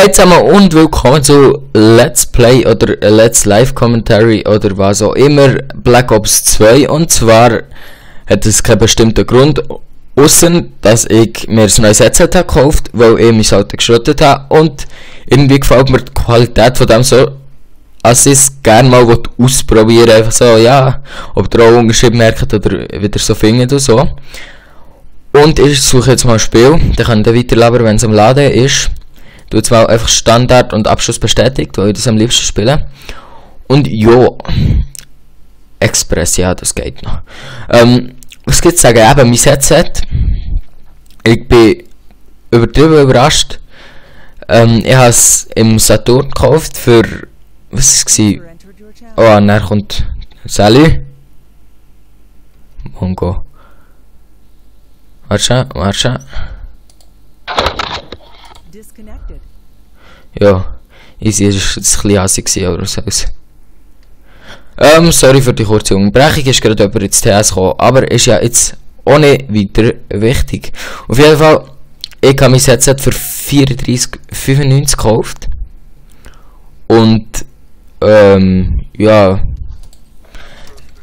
Hey zusammen und willkommen zu Let's Play oder Let's Live Commentary oder was auch immer Black Ops 2. Und zwar hat es keinen bestimmten Grund, ausser dass ich mir ein neues Headset habe gekauft, weil ich mein Auto geschrottet habe. Und irgendwie gefällt mir die Qualität von dem so, als ich es gerne mal ausprobieren, einfach so, ja, ob ihr auch Unterschied merkt oder wieder so findet oder so. Und ich suche jetzt mal ein Spiel, dann kann ich weiter labern, wenn es am Laden ist. Du zwar einfach Standard und Abschluss bestätigt, weil ich das am liebsten spiele. Und jo, Express, ja, das geht noch. Was gibt's sagen? Eben, mein Headset. Ich bin übertrieben überrascht. Ich habe es im Saturn gekauft für, was war es? Oh, und dann kommt Sally. Mongo. Warte. Ja, easy, ist ein bisschen assig oder so. Sorry für die kurze Unterbrechung, ist gerade jemand ins TS gekommen, aber ist ja jetzt ohne weiter wichtig. Auf jeden Fall, ich habe mein Headset für 34,95 gekauft. Und, ja,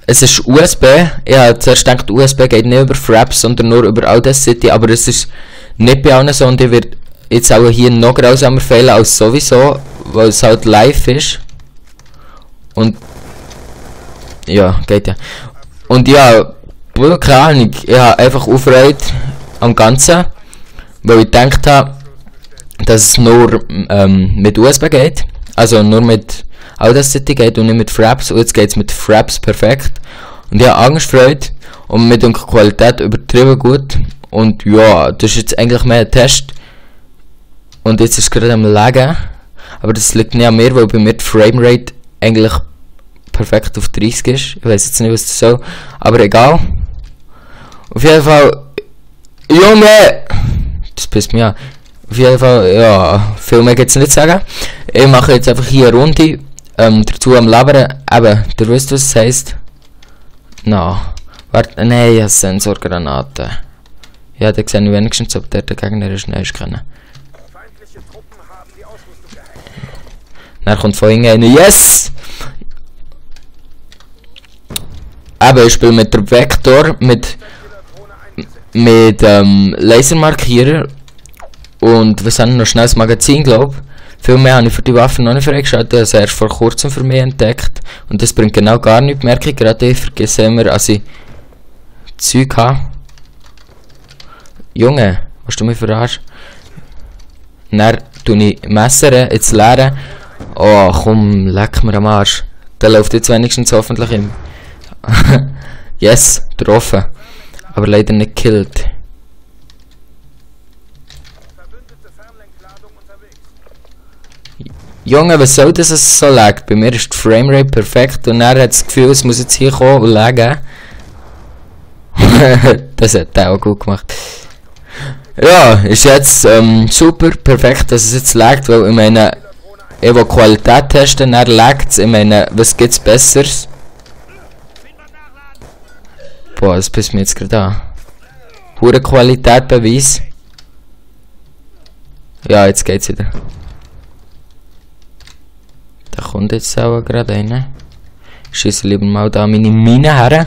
es ist USB. Ich habe zuerst gedacht, USB geht nicht über Fraps, sondern nur über Audacity, aber es ist nicht bei allen so und ich werde jetzt auch hier noch grausamer fehlen als sowieso, weil es halt live ist. Und ja, geht ja. Und ja, keine Ahnung, ich habe einfach Aufreude am Ganzen, weil ich gedacht habe, dass es nur mit USB geht, also nur mit Audacity geht und nicht mit Fraps, und jetzt geht es mit Fraps perfekt. Und ich habe Angstfreude und mit der Qualität übertrieben gut. Und ja, das ist jetzt eigentlich mehr ein Test. Und jetzt ist es gerade am Lagen. Aber das liegt nicht an mir, weil bei mir die Framerate eigentlich perfekt auf 30 ist. Ich weiß jetzt nicht, was das soll. Aber egal. Auf jeden Fall. Junge! Das pisst mich an. Auf jeden Fall, ja, viel mehr gibt es nicht zu sagen. Ich mache jetzt einfach hier eine Runde. Dazu am Labern. Eben, ihr wisst, was es heisst. No. Warte, nein, ich habe Sensorgranaten. Ja, da sehe ich wenigstens, ob der Gegner ist. Nein, ich kann. Dann kommt von hinten einer. Yes! Eben, ich spiele mit der Vektor, mit Lasermarkierer. Und wir haben noch schnell das Magazin, glaube ich. Viel mehr habe ich für die Waffen noch nicht freigeschaltet. Das habe ich erst vor kurzem für mich entdeckt. Und das bringt genau gar nichts, merke ich gerade. Ich vergesse immer, dass ich Zeug habe. Junge, was du mich verarschst? Dann tue ich Messer jetzt leeren. Oh, komm, leck mir am Arsch. Der läuft jetzt wenigstens hoffentlich im... Yes, getroffen. Aber leider nicht gekillt. Junge, was soll das, dass es so laggt? Bei mir ist die Framerate perfekt und er hat das Gefühl, es muss jetzt hier kommen und laggen. Das hat er auch gut gemacht. Ja, ist jetzt super, perfekt, dass es jetzt laggt, weil ich meine, ich will Qualität testen, dann laggt es. Ich meine, was gibt's Besseres? Boah, das pisst mich jetzt gerade an. Hure Qualität Beweis. Ja, jetzt geht's wieder. Da kommt jetzt auch gerade rein. Ich schieße lieber mal da meine Mine her.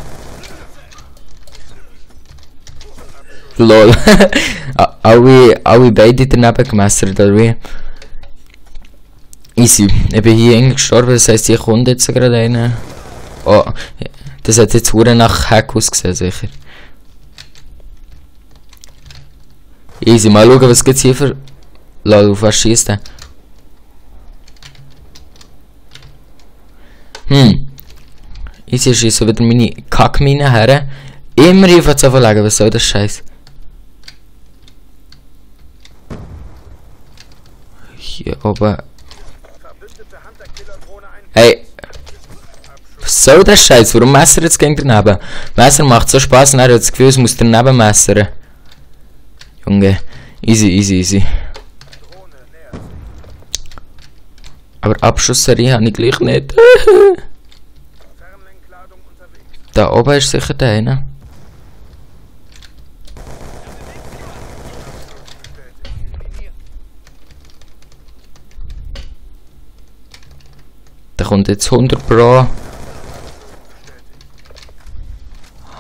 Lol. alle beide daneben gemessert, oder wie? Easy. Ich bin hier irgendwie gestorben, das heisst, hier kommt jetzt gerade rein. Oh, das hat jetzt hure nach Hack ausgesehen, sicher. Easy, mal schauen, was gibt's hier für... Lol, auf was schießt der? Easy, ich schieße wieder meine Kackmine her. Immer hier von zu verlegen, was soll das Scheiß? Hier oben. Hey! Was soll das Scheiß? Warum messert jetzt gegen daneben? Messer macht so Spaß und er hat das Gefühl, es muss daneben messern. Junge, easy. Aber Abschussserie habe ich gleich nicht. Da oben ist sicher der eine. Da kommt jetzt 100 Pro.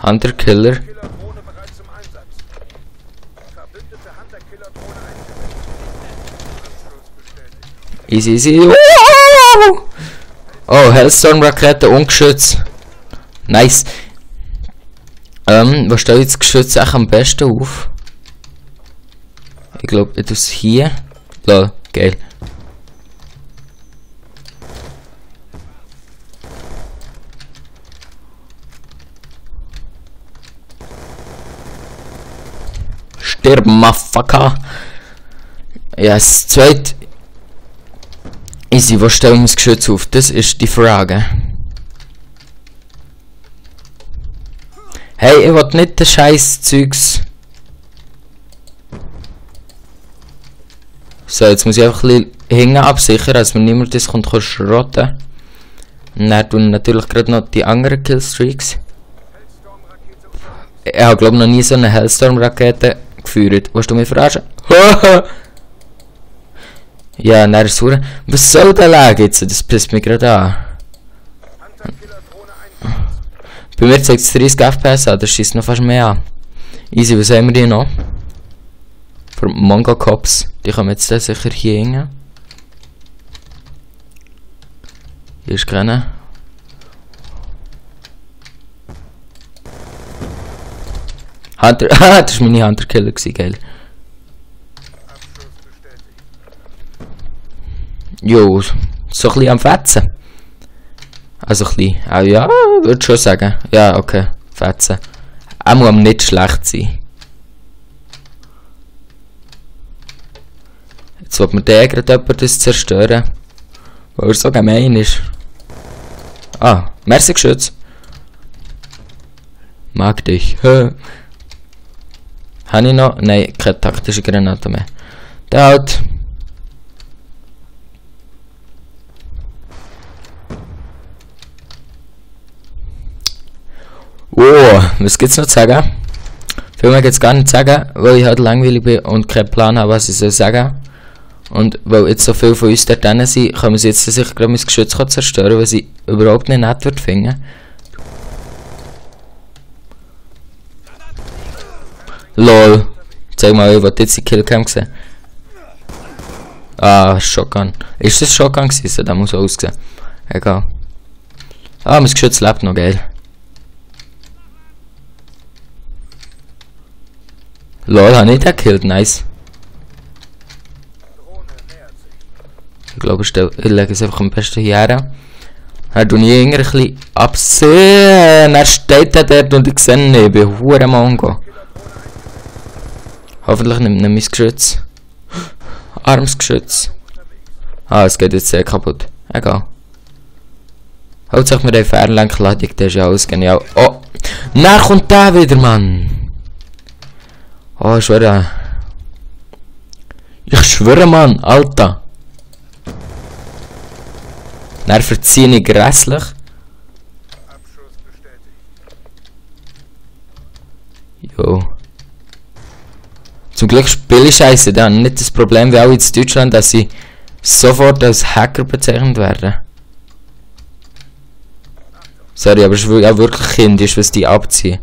Hunter-Killer. Killerdrohne bereit zum Einsatz. Verbündete Hunter-Killerdrohne eingesetzt. Abschuss bestätigt. Easy, easy. Wow! Oh, Hellstorm-Rakete, ungeschützt. Nice. Was stellt jetzt das Geschütz echt am besten auf? Ich glaube, ich tue es hier. Lol, geil. Stirb, Motherfucker. Ja, das zweite. Easy, wo stellen wir das Geschütz auf? Das ist die Frage. Hey, ich will nicht das scheiß Zeugs. So, jetzt muss ich einfach ein bisschen hinten absichern, dass mir niemand das kommt schrotten. Und dann tun natürlich gerade noch die anderen Killstreaks. Ich habe glaube noch nie so eine Hellstorm-Rakete geführt. Willst du mich verarschen? Ja, dann ist es. Was soll der Lag jetzt? Das pisst mich gerade an. Bei mir zeigt es 30 FPS an, das schießt noch fast mehr an. Easy, was haben wir hier noch? Von Mongo Cops. Die kommen jetzt sicher hier hin. Hier ist keiner. Hunter. Ah, das war meine Hunter-Killer, geil. Jo, so ein bisschen am Fetzen. Also ein bisschen. Ah, ja, würde schon sagen. Ja, okay. Fetzen. Er muss nicht schlecht sein. Jetzt wird mir der gerade jemand das zerstören. Weil er so gemein ist. Ah, merci Geschütz. Mag dich. Habe ich noch? Nein, keine taktische Granate mehr. Der halt. Oh, was gibt's noch zu sagen? Viel mehr gibt's gar nicht zu sagen, weil ich halt langweilig bin und keinen Plan habe, was ich soll sagen. Und weil jetzt so viele von uns dort drin sind, können wir jetzt sicher gerade mein Geschütz zerstören, weil sie überhaupt nicht nett wird finden. LOL. Zeig mal, ich wollte jetzt die Killcam sehen. Ah, Shotgun. Ist das Shotgun gewesen? Das muss aussehen. Egal. Ah, mein Geschütz lebt noch, geil. LOL, habe ich den gekillt, nice. Ich glaube, ich lege es einfach am besten hier her. Dann tue ich irgendwie ein bisschen absehen. Er steht da dort und ich sehe ihn nicht. Ich bin hure Mongo. Hoffentlich nimmt er mein Geschütz. Armsgeschütz. Ah, es geht jetzt sehr kaputt. Egal. Hauptsache mir den Fernlenkladung, der ist ja alles genial. Oh! Dann kommt der wieder, Mann! Oh, ich schwöre. Ich schwöre, Mann, Alter. Dann verziehe ich grässlich. Jo. Zum Glück spiele ich Scheiße dann. Nicht das Problem wie auch in Deutschland, dass sie sofort als Hacker bezeichnet werden. Sorry, aber es ist ja wirklich kindisch, was die abziehen.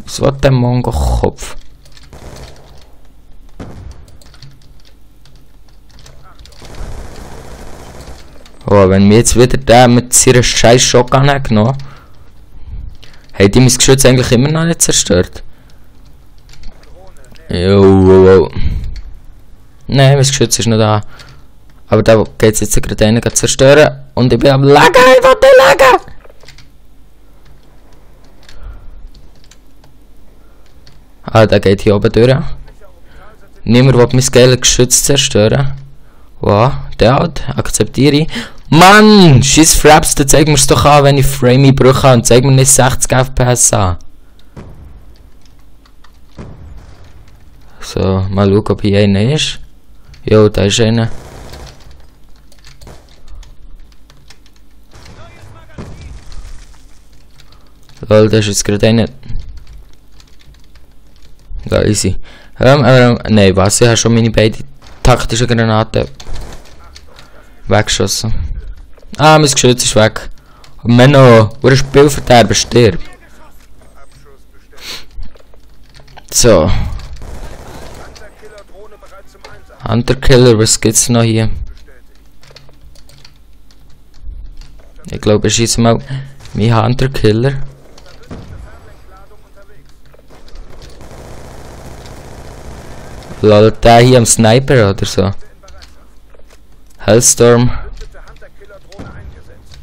Was war der Mongo-Kopf? Oh, wenn mir jetzt wieder der mit seiner scheiß Shotgun hat genommen, hat die mein Geschütz eigentlich immer noch nicht zerstört. Jo. Nein, mein Geschütz ist noch da. Aber da geht es jetzt gerade einen zerstören. Und ich bin am Lagen, ich will nicht lagen! Ah, der geht hier oben durch. Niemand will mein geiles Geschütz zerstören. Wow, der halt, akzeptiere ich. Mann, scheiß Fraps, dann zeig mir's doch an, wenn ich Frame Brüche habe und zeig mir nicht 60 FPS an. So, mal schauen, ob hier einer ist. Jo, da ist einer. Lol, da ist jetzt gerade einer. Ja, easy. Nein, was? Ich habe schon meine beiden taktische Granate weggeschossen. Ah, mein Geschütz ist weg. Aber Menno, wo ein Spielverderber stirbt. So. Hunter-Killer-Drohne bereit zum Einsatz. Hunter-Killer, was gibt's noch hier? Ich glaube, ich schieße mal mein Hunter-Killer. Lol, der hier am Sniper oder so. Hellstorm. Verbündete Hunter-Killer-Drohne eingesetzt.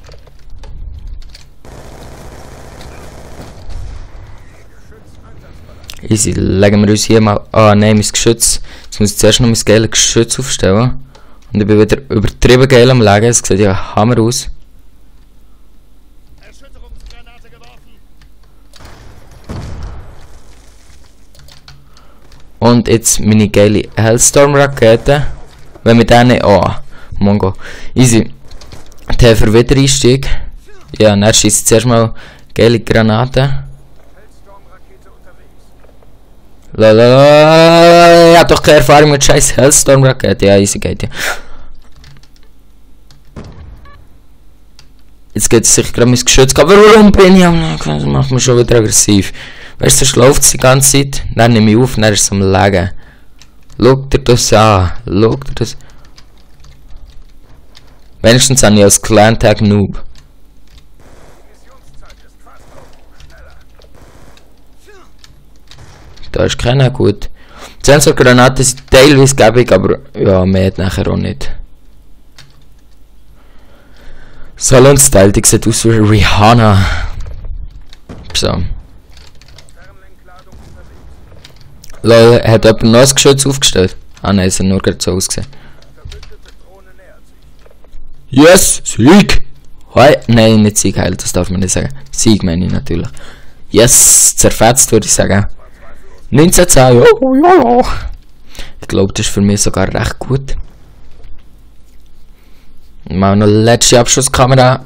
Easy, legen wir uns hier mal... Ah nein, mein Geschütz. Jetzt muss ich zuerst noch mein geiles Geschütz aufstellen. Und ich bin wieder übertrieben geil am Legen. Es sieht ja Hammer aus. Erschütterungsgranate geworfen. Und jetzt meine geile Hellstorm-Rakete. Wenn wir denen... Oh, Mongo. Easy. Der für Wiedereinstieg. Ja, und er schießt zuerst mal geile Granaten. Hellstorm-Rakete unterwegs. Lala, ich hab doch keine Erfahrung mit scheiß Hellstorm-Rakete. Ja, easy geht ja. Jetzt geht es sicher gerade mein Geschütz. Aber warum bin ich am... Das macht mich schon wieder aggressiv. Weißt du, das läuft die ganze Zeit. Dann nehme ich auf und dann ist es am Legen. Schaut dir das an. Schaut dir das... Wenigstens habe ich als Clan-Tag Noob. Die Missionszeit ist fast auf. Schneller. Da ist keiner gut. Die Sensorgranaten sind teilweise gäbig, aber ja, mehr hat nachher auch nicht. Salon-Style, die sieht aus wie Rihanna. So. Fernlenkladung unterwegs. Lol, hat jemand ein neues Geschütz aufgestellt? Ah nein, es hat nur gerade so ausgesehen. Verbündete Drohne nähert sich. Yes! Sieg! Hi! Nein, nicht Sieg heilt, das darf man nicht sagen. Sieg meine ich natürlich. Yes! Zerfetzt würde ich sagen. 1910, ja. Ich glaube, das ist für mich sogar recht gut. Mal noch letzte Abschusskamera.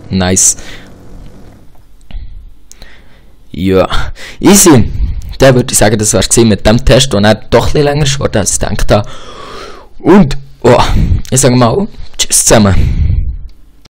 Nice. Ja. Easy. Dann würde ich sagen, das war es mit dem Test, der doch ein bisschen länger ist, als ich gedacht habe. Und, oh, ich sage mal, tschüss zusammen.